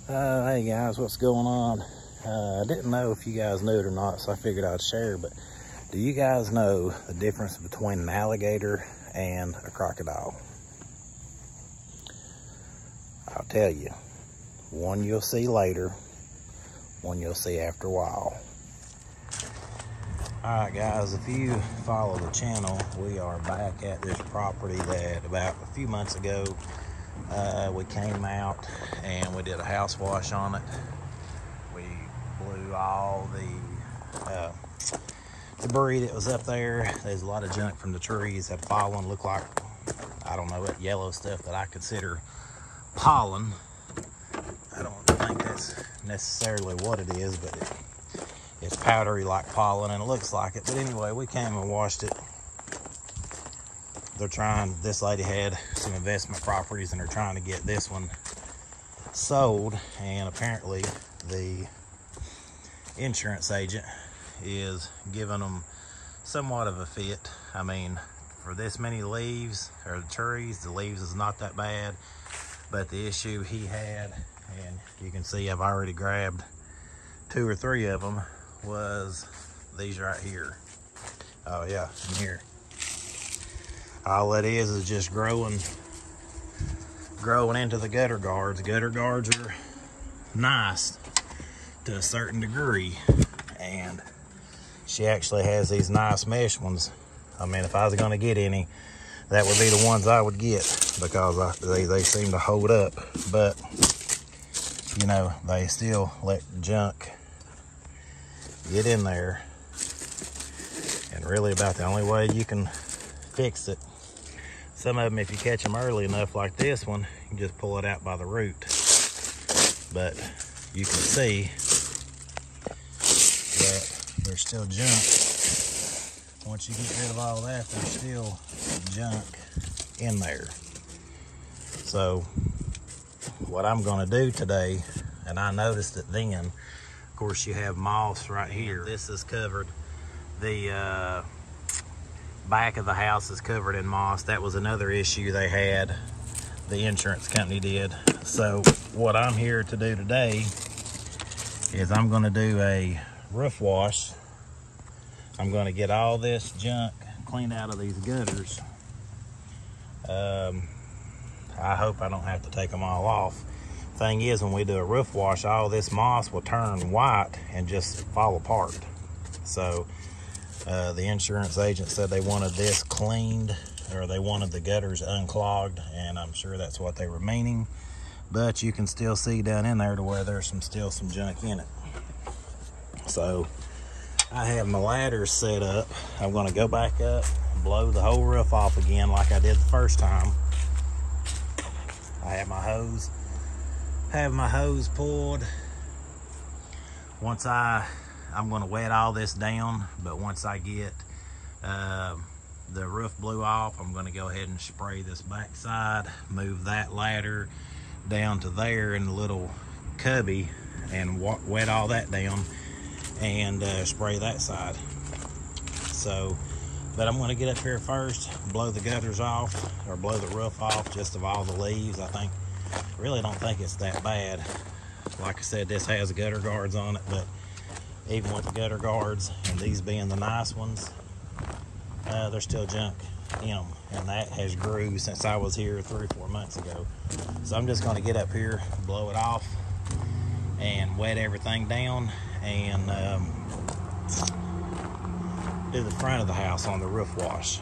Hey guys, what's going on? I didn't know if you guys knew it or not, so I figured I'd share, but do you guys know the difference between an alligator and a crocodile? I'll tell you. One you'll see later, one you'll see after a while. Alright guys, if you follow the channel, we are back at this property that about a few months ago we came out and we did a house wash on it. We blew all the debris that was up there. There's a lot of junk from the trees that fallen, looked like, I don't know, that yellow stuff that I consider pollen. I don't think that's necessarily what it is, but it's powdery like pollen and it looks like it. But anyway, we came and washed it. This lady had some investment properties and they're trying to get this one sold, and apparently the insurance agent is giving them somewhat of a fit. I mean, for this many leaves, or the trees, the leaves is not that bad, but the issue he had, and you can see I've already grabbed 2 or 3 of them, was these right here. Oh yeah, in here. All it is just growing into the gutter guards. Gutter guards are nice to a certain degree, and she actually has these nice mesh ones. I mean, if I was gonna get any, that would be the ones I would get, because they seem to hold up. But you know, they still let junk get in there, and really about the only way you can fix it. Some of them, if you catch them early enough, like this one, you can just pull it out by the root. But you can see that there's still junk. Once you get rid of all that, there's still junk in there. So what I'm gonna do today, and I noticed it then, of course you have moss right here. This is covered. The back of the house is covered in moss. That was another issue they had, the insurance company did. So what I'm here to do today is I'm going to do a roof wash. I'm going to get all this junk cleaned out of these gutters. I hope I don't have to take them all off. Thing is, when we do a roof wash, all this moss will turn white and just fall apart. So the insurance agent said they wanted this cleaned, or they wanted the gutters unclogged, and I'm sure that's what they were meaning. But you can still see down in there to where there's still some junk in it. So I have my ladders set up. I'm going to go back up, blow the whole roof off again like I did the first time. I have my hose pulled. I'm going to wet all this down, but once I get the roof blew off, I'm going to go ahead and spray this back side, move that ladder down to there in the little cubby, and wet all that down and spray that side. So, but I'm going to get up here first, blow the gutters off, or blow the roof off just of all the leaves. Really don't think it's that bad. Like I said, this has gutter guards on it, but even with the gutter guards and these being the nice ones, there's still junk in them, and that has grew since I was here 3 or 4 months ago. So I'm just going to get up here, blow it off, and wet everything down, and do the front of the house on the roof wash.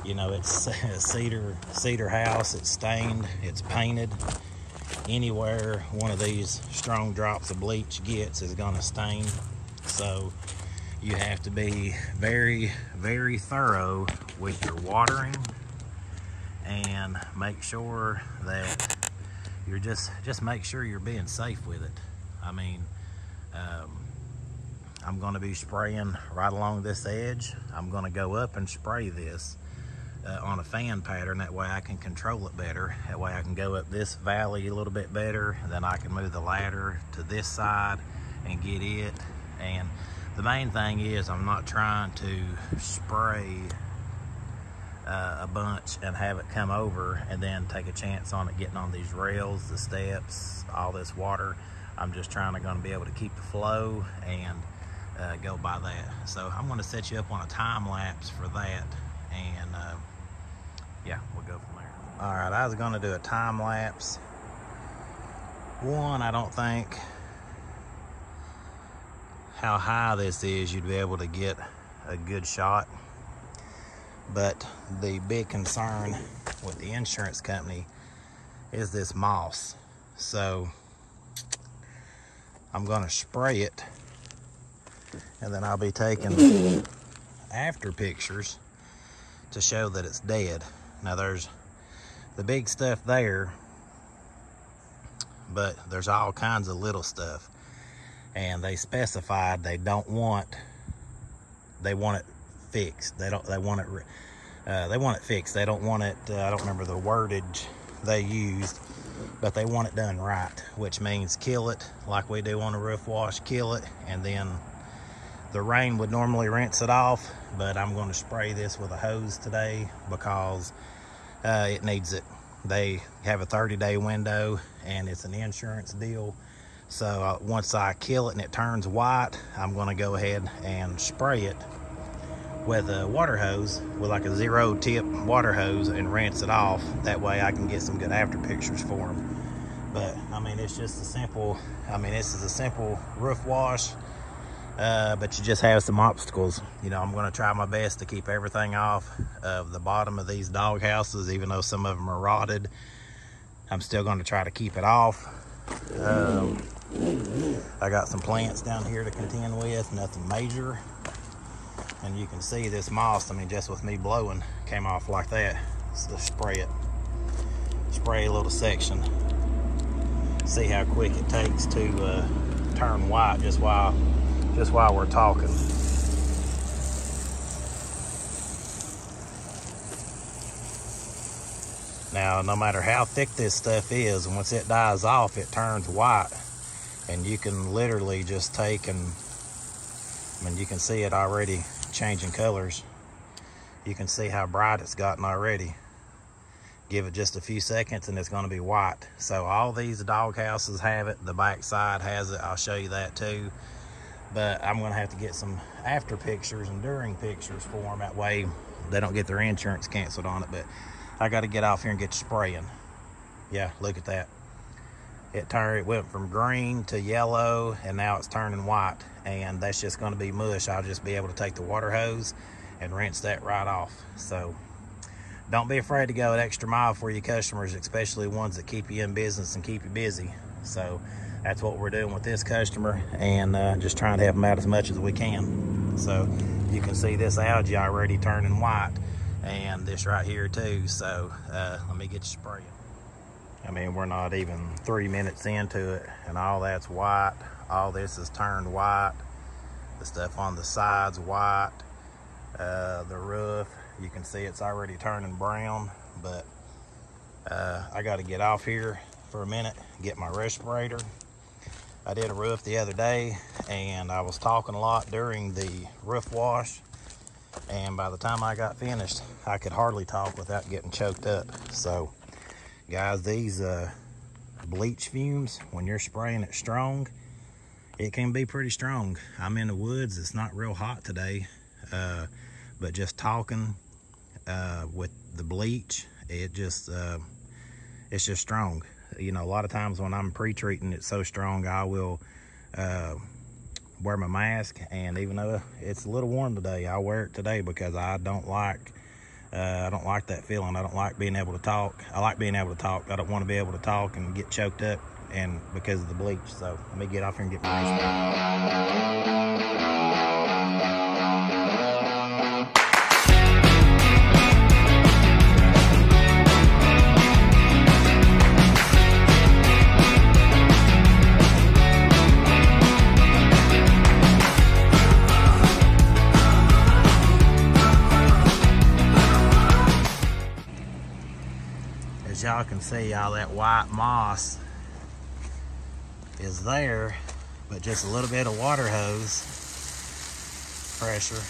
You know, it's a cedar house. It's stained, it's painted. Anywhere one of these strong drops of bleach gets is gonna stain. So you have to be very, very thorough with your watering, and make sure that you're just make sure you're being safe with it. I mean, I'm gonna be spraying right along this edge. I'm gonna go up and spray this on a fan pattern. That way I can control it better. That way I can go up this valley a little bit better, and then I can move the ladder to this side and get it. And the main thing is, I'm not trying to spray a bunch and have it come over and then take a chance on it getting on these rails, the steps, all this water. I'm just trying to be able to keep the flow and go by that. So I'm going to set you up on a time lapse for that, and yeah, we'll go from there. All right, I was going to do a time lapse. One, I don't think how high this is you'd be able to get a good shot, but the big concern with the insurance company is this moss. So I'm going to spray it, and then I'll be taking after pictures to show that it's dead. Now there's the big stuff there, but there's all kinds of little stuff, and they specified they want it fixed. They want it fixed. They don't want it, I don't remember the wordage they used, but they want it done right, which means kill it like we do on a roof wash, kill it, and then the rain would normally rinse it off, but I'm going to spray this with a hose today because it needs it. They have a 30-day window, and it's an insurance deal. So once I kill it and it turns white, I'm going to go ahead and spray it with a water hose, with like a 0-tip water hose, and rinse it off. That way I can get some good after pictures for them. But I mean, it's just a simple, this is a simple roof wash, but you just have some obstacles. You know, I'm going to try my best to keep everything off of the bottom of these dog houses, even though some of them are rotted. I'm still going to try to keep it off. I got some plants down here to contend with, nothing major. And you can see this moss, just with me blowing, came off like that. So spray it. Spray a little section. See how quick it takes to turn white just while we're talking. Now, no matter how thick this stuff is, once it dies off, it turns white. And you can literally just take and, you can see it already changing colors. You can see how bright it's gotten already. Give it just a few seconds and it's going to be white. So all these dog houses have it. The back side has it. I'll show you that too. But I'm going to have to get some after pictures and during pictures for them. That way they don't get their insurance canceled on it. But I got to get off here and get to spraying. Yeah, look at that. It went from green to yellow, and now it's turning white, and that's just going to be mush. I'll just be able to take the water hose and rinse that right off. So don't be afraid to go an extra mile for your customers, especially ones that keep you in business and keep you busy. So that's what we're doing with this customer, and just trying to help them out as much as we can. So you can see this algae already turning white, and this right here too. So let me get you spraying. We're not even 3 minutes into it, and all that's white. All this is turned white. The stuff on the side's white. The roof, you can see it's already turning brown. But I got to get off here for a minute, get my respirator. I did a roof the other day, and I was talking a lot during the roof wash. And by the time I got finished, I could hardly talk without getting choked up. So guys, these bleach fumes, when you're spraying it strong, it can be pretty strong. I'm in the woods, it's not real hot today, but just talking with the bleach, it's just strong. You know, a lot of times when I'm pre-treating, it's so strong, I will wear my mask, and even though it's a little warm today, I wear it today because I don't like that feeling. I don't like being able to talk. I like being able to talk. I don't want to be able to talk and get choked up, and because of the bleach. So let me get off here and get my respirator. As y'all can see, all that white moss is there, but just a little bit of water hose pressure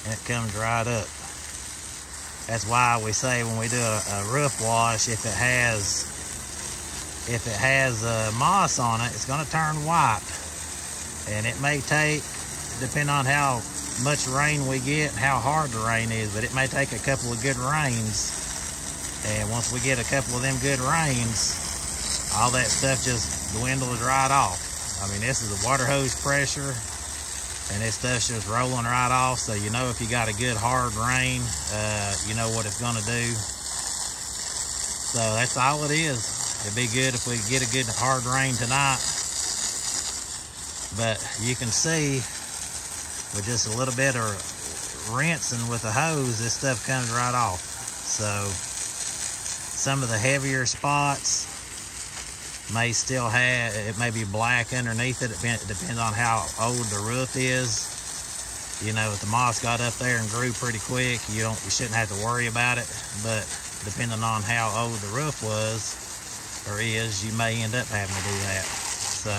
and it comes right up. That's why we say when we do a roof wash, if it has moss on it, it's going to turn white. And it may take, depending on how much rain we get, how hard the rain is, but it may take a couple of good rains. And once we get a couple of them good rains, all that stuff just dwindles right off. I mean, this is a water hose pressure, and this stuff's just rolling right off. So you know if you got a good hard rain, you know what it's gonna do. So that's all it is. It'd be good if we get a good hard rain tonight. But you can see with just a little bit of rinsing with the hose, this stuff comes right off. So some of the heavier spots may still have, it may be black underneath it. It depends on how old the roof is. You know, if the moss got up there and grew pretty quick, you shouldn't have to worry about it. But depending on how old the roof was or is, you may end up having to do that. So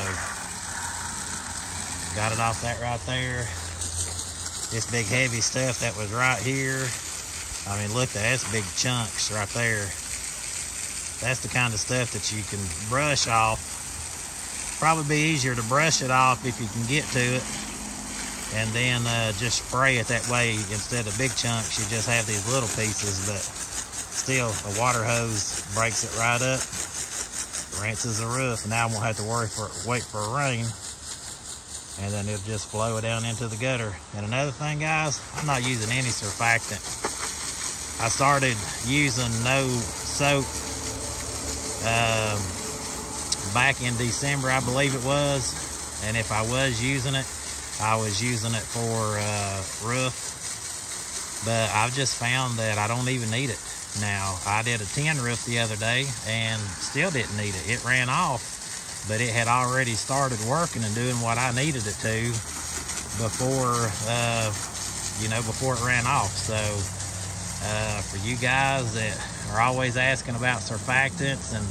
got it off that right there. This big heavy stuff that was right here, I mean, look, that's big chunks right there. That's the kind of stuff that you can brush off. Probably be easier to brush it off if you can get to it, and then just spray it that way. Instead of big chunks, you just have these little pieces, but still, a water hose breaks it right up, rinses the roof, and now I won't have to wait for a rain, and then it'll just flow down into the gutter. And another thing, guys, I'm not using any surfactant. I started using no soap back in December, I believe it was, and if I was using it, I was using it for roof, but I've just found that I don't even need it now. I did a tin roof the other day and still didn't need it. It ran off, but it had already started working and doing what I needed it to before before it ran off. So for you guys that are always asking about surfactants, and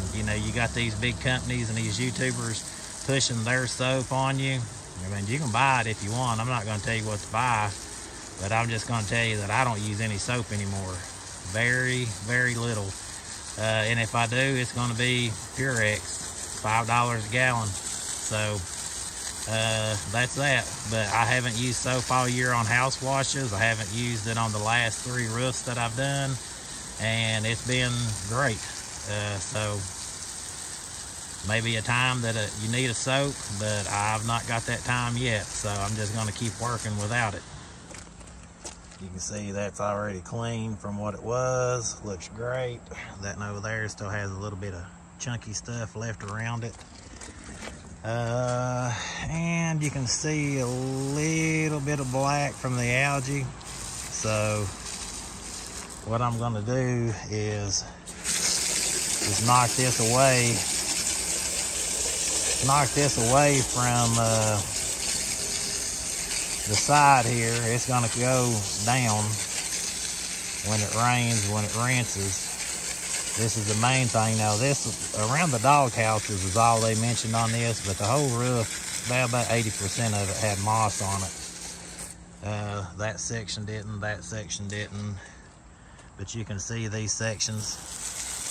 you got these big companies and these YouTubers pushing their soap on you, I mean, you can buy it if you want. I'm not going to tell you what to buy, but I'm just going to tell you that I don't use any soap anymore. Very, very little. And if I do, it's going to be Purex, $5 a gallon. So that's that. But I haven't used soap all year on house washes. I haven't used it on the last 3 roofs that I've done, and it's been great. So maybe a time that you need a soap, but I've not got that time yet, so I'm just going to keep working without it. You can see that's already clean from what it was. Looks great. That one over there still has a little bit of chunky stuff left around it. And you can see a little bit of black from the algae. So what I'm going to do is just knock this away from the side here. It's going to go down when it rains, when it rinses. This is the main thing. Now this, around the dog houses is all they mentioned on this, but the whole roof, about 80% of it had moss on it. That section didn't, that section didn't. But you can see these sections,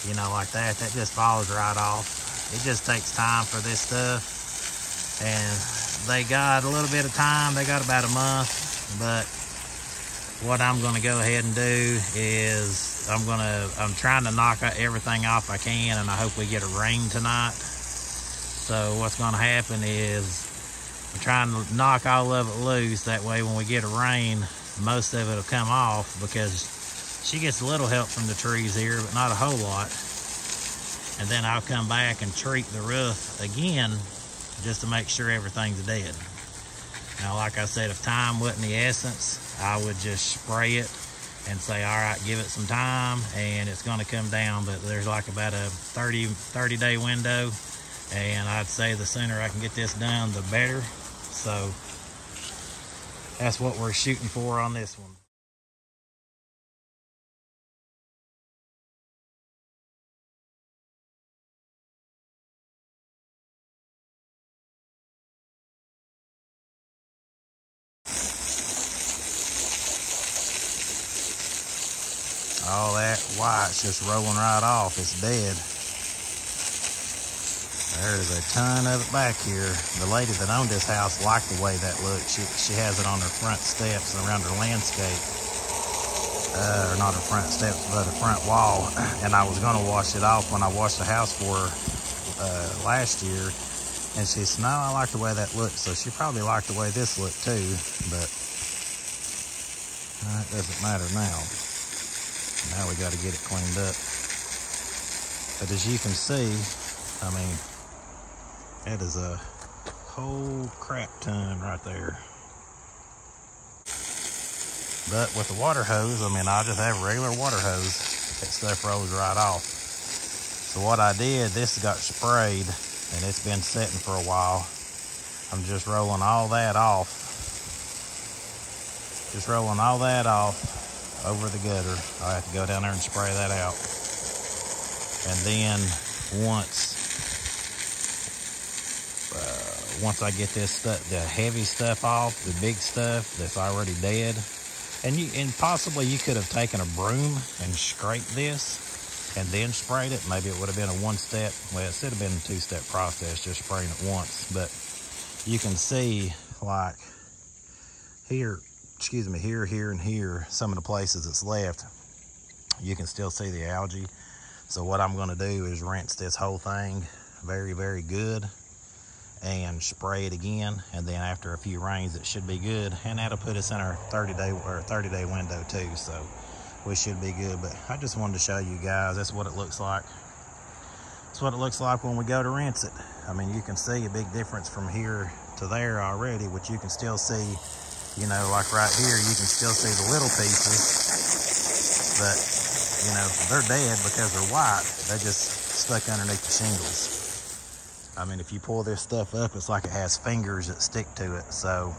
like that just falls right off. It just takes time for this stuff. And they got a little bit of time. They got about a month. But what I'm going to go ahead and do is I'm trying to knock everything off I can, and I hope we get a rain tonight. So what's going to happen is I'm trying to knock all of it loose. That way when we get a rain, most of it will come off, because she gets a little help from the trees here, but not a whole lot. And then I'll come back and treat the roof again just to make sure everything's dead. Now, like I said, if time wasn't the essence, I would just spray it and say, all right, give it some time and it's going to come down. But there's like about a 30-day window, and I'd say the sooner I can get this done, the better. So that's what we're shooting for on this one. all that white's just rolling right off. It's dead. There's a ton of it back here. The lady that owned this house liked the way that looked. She has it on her front steps and around her landscape. Or not her front steps, but her front wall. And I was gonna wash it off when I washed the house for her last year. And she said, no, I like the way that looks. So she probably liked the way this looked too, but it doesn't matter now. Now we gotta get it cleaned up. But as you can see, I mean, that is a whole crap ton right there. But with the water hose, I mean, I just have a regular water hose. That stuff rolls right off. So what I did, this got sprayed and it's been sitting for a while. I'm just rolling all that off. Just rolling all that off over the gutter. I have to go down there and spray that out. And then once I get this stuff, the heavy stuff off, the big stuff that's already dead, and possibly you could have taken a broom and scraped this and then sprayed it. Maybe it would have been a one-step, well, it should have been a two-step process, just spraying it once. But you can see, like here, here, and here, some of the places it's left, you can still see the algae. So what I'm gonna do is rinse this whole thing very, very good and spray it again, and then after a few rains it should be good, and that'll put us in our 30-day window too, so we should be good. But I just wanted to show you guys, that's what it looks like. That's what it looks like when we go to rinse it. I mean, you can see a big difference from here to there already, which you can still see, you know, like right here, you can still see the little pieces, but you know, they're dead because they're white. They just stuck underneath the shingles. I mean, if you pull this stuff up, it's like it has fingers that stick to it. So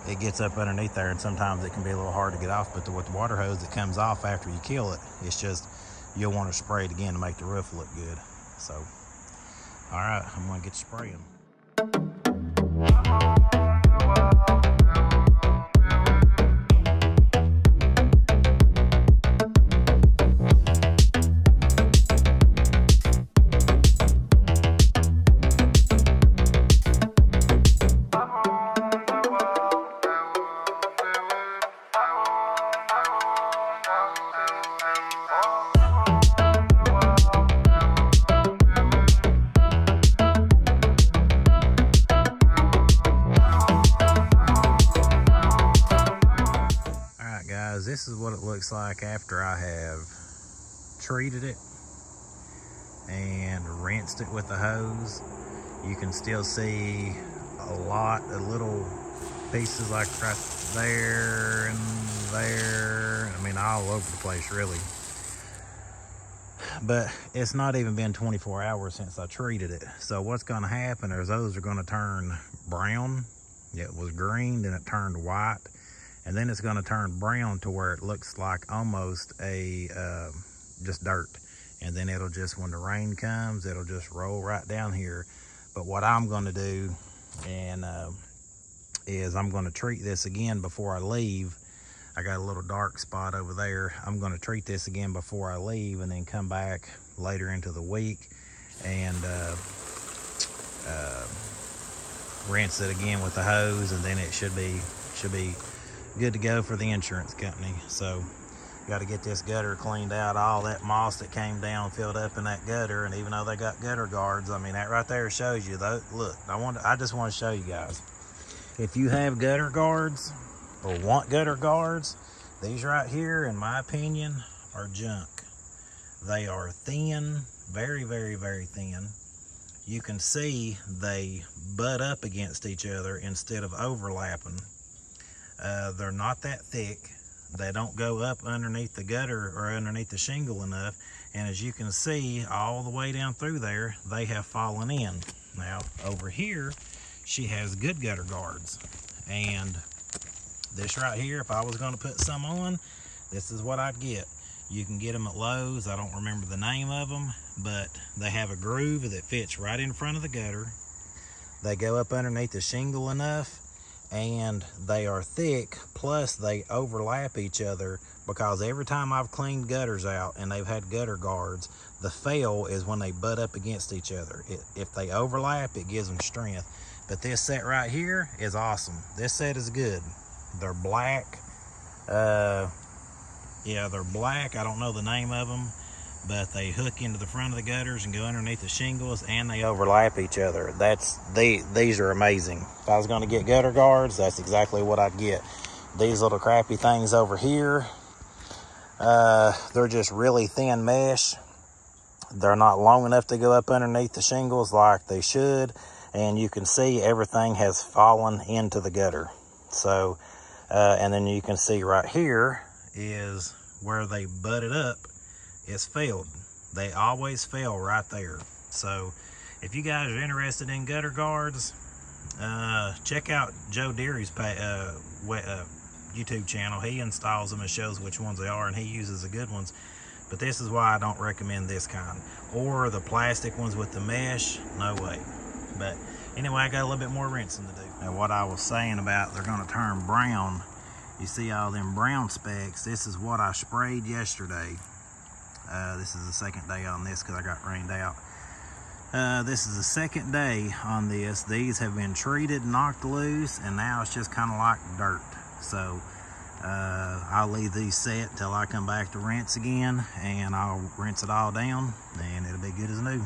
it gets up underneath there, and sometimes it can be a little hard to get off. But with the water hose, it comes off after you kill it. It's just, you'll want to spray it again to make the roof look good. So, all right, I'm gonna get to spraying. This is what it looks like after I have treated it and rinsed it with the hose. You can still see a lot of little pieces like right there and there. I mean, all over the place really. But it's not even been 24 hours since I treated it. So what's gonna happen is those are gonna turn brown. It was green, then it turned white. And then it's gonna turn brown to where it looks like almost a, just dirt. And then it'll just, when the rain comes, it'll just roll right down here. But what I'm gonna do is I'm gonna treat this again before I leave. I got a little dark spot over there. I'm gonna treat this again before I leave, and then come back later into the week and rinse it again with the hose, and then it should be good to go for the insurance company. So got to get this gutter cleaned out. All that moss that came down filled up in that gutter, and even though they got gutter guards, I mean, that right there shows you though. Look, I just want to show you guys, if you have gutter guards or want gutter guards, these right here, in my opinion, are junk. They are thin, very, very, very thin. You can see they butt up against each other instead of overlapping. They're not that thick. They don't go up underneath the gutter or underneath the shingle enough. And as you can see, all the way down through there, they have fallen in. Now, over here, she has good gutter guards. And this right here, if I was gonna put some on, this is what I'd get. You can get them at Lowe's. I don't remember the name of them, but they have a groove that fits right in front of the gutter. They go up underneath the shingle enough and they are thick, plus they overlap each other, because every time I've cleaned gutters out and they've had gutter guards, the fail is when they butt up against each other. If they overlap, it gives them strength. But this set right here is awesome. This set is good. They're black. Yeah, they're black. I don't know the name of them, but they hook into the front of the gutters and go underneath the shingles, and they overlap each other. These are amazing. If I was going to get gutter guards, that's exactly what I'd get. These little crappy things over here, they're just really thin mesh. They're not long enough to go up underneath the shingles like they should, and you can see everything has fallen into the gutter. So, and then you can see right here is where they butted up. It's failed. They always fail right there. So if you guys are interested in gutter guards, check out Joe Deary's YouTube channel. He installs them and shows which ones they are, and he uses the good ones. But this is why I don't recommend this kind, or the plastic ones with the mesh. No way. But anyway, I got a little bit more rinsing to do. And what I was saying about they're going to turn brown, you see all them brown specks. This is what I sprayed yesterday. This is the second day on this because I got rained out. This is the second day on this. These have been treated, knocked loose, and now it's just kind of like dirt. So I'll leave these set till I come back to rinse again, and I'll rinse it all down, and it'll be good as new.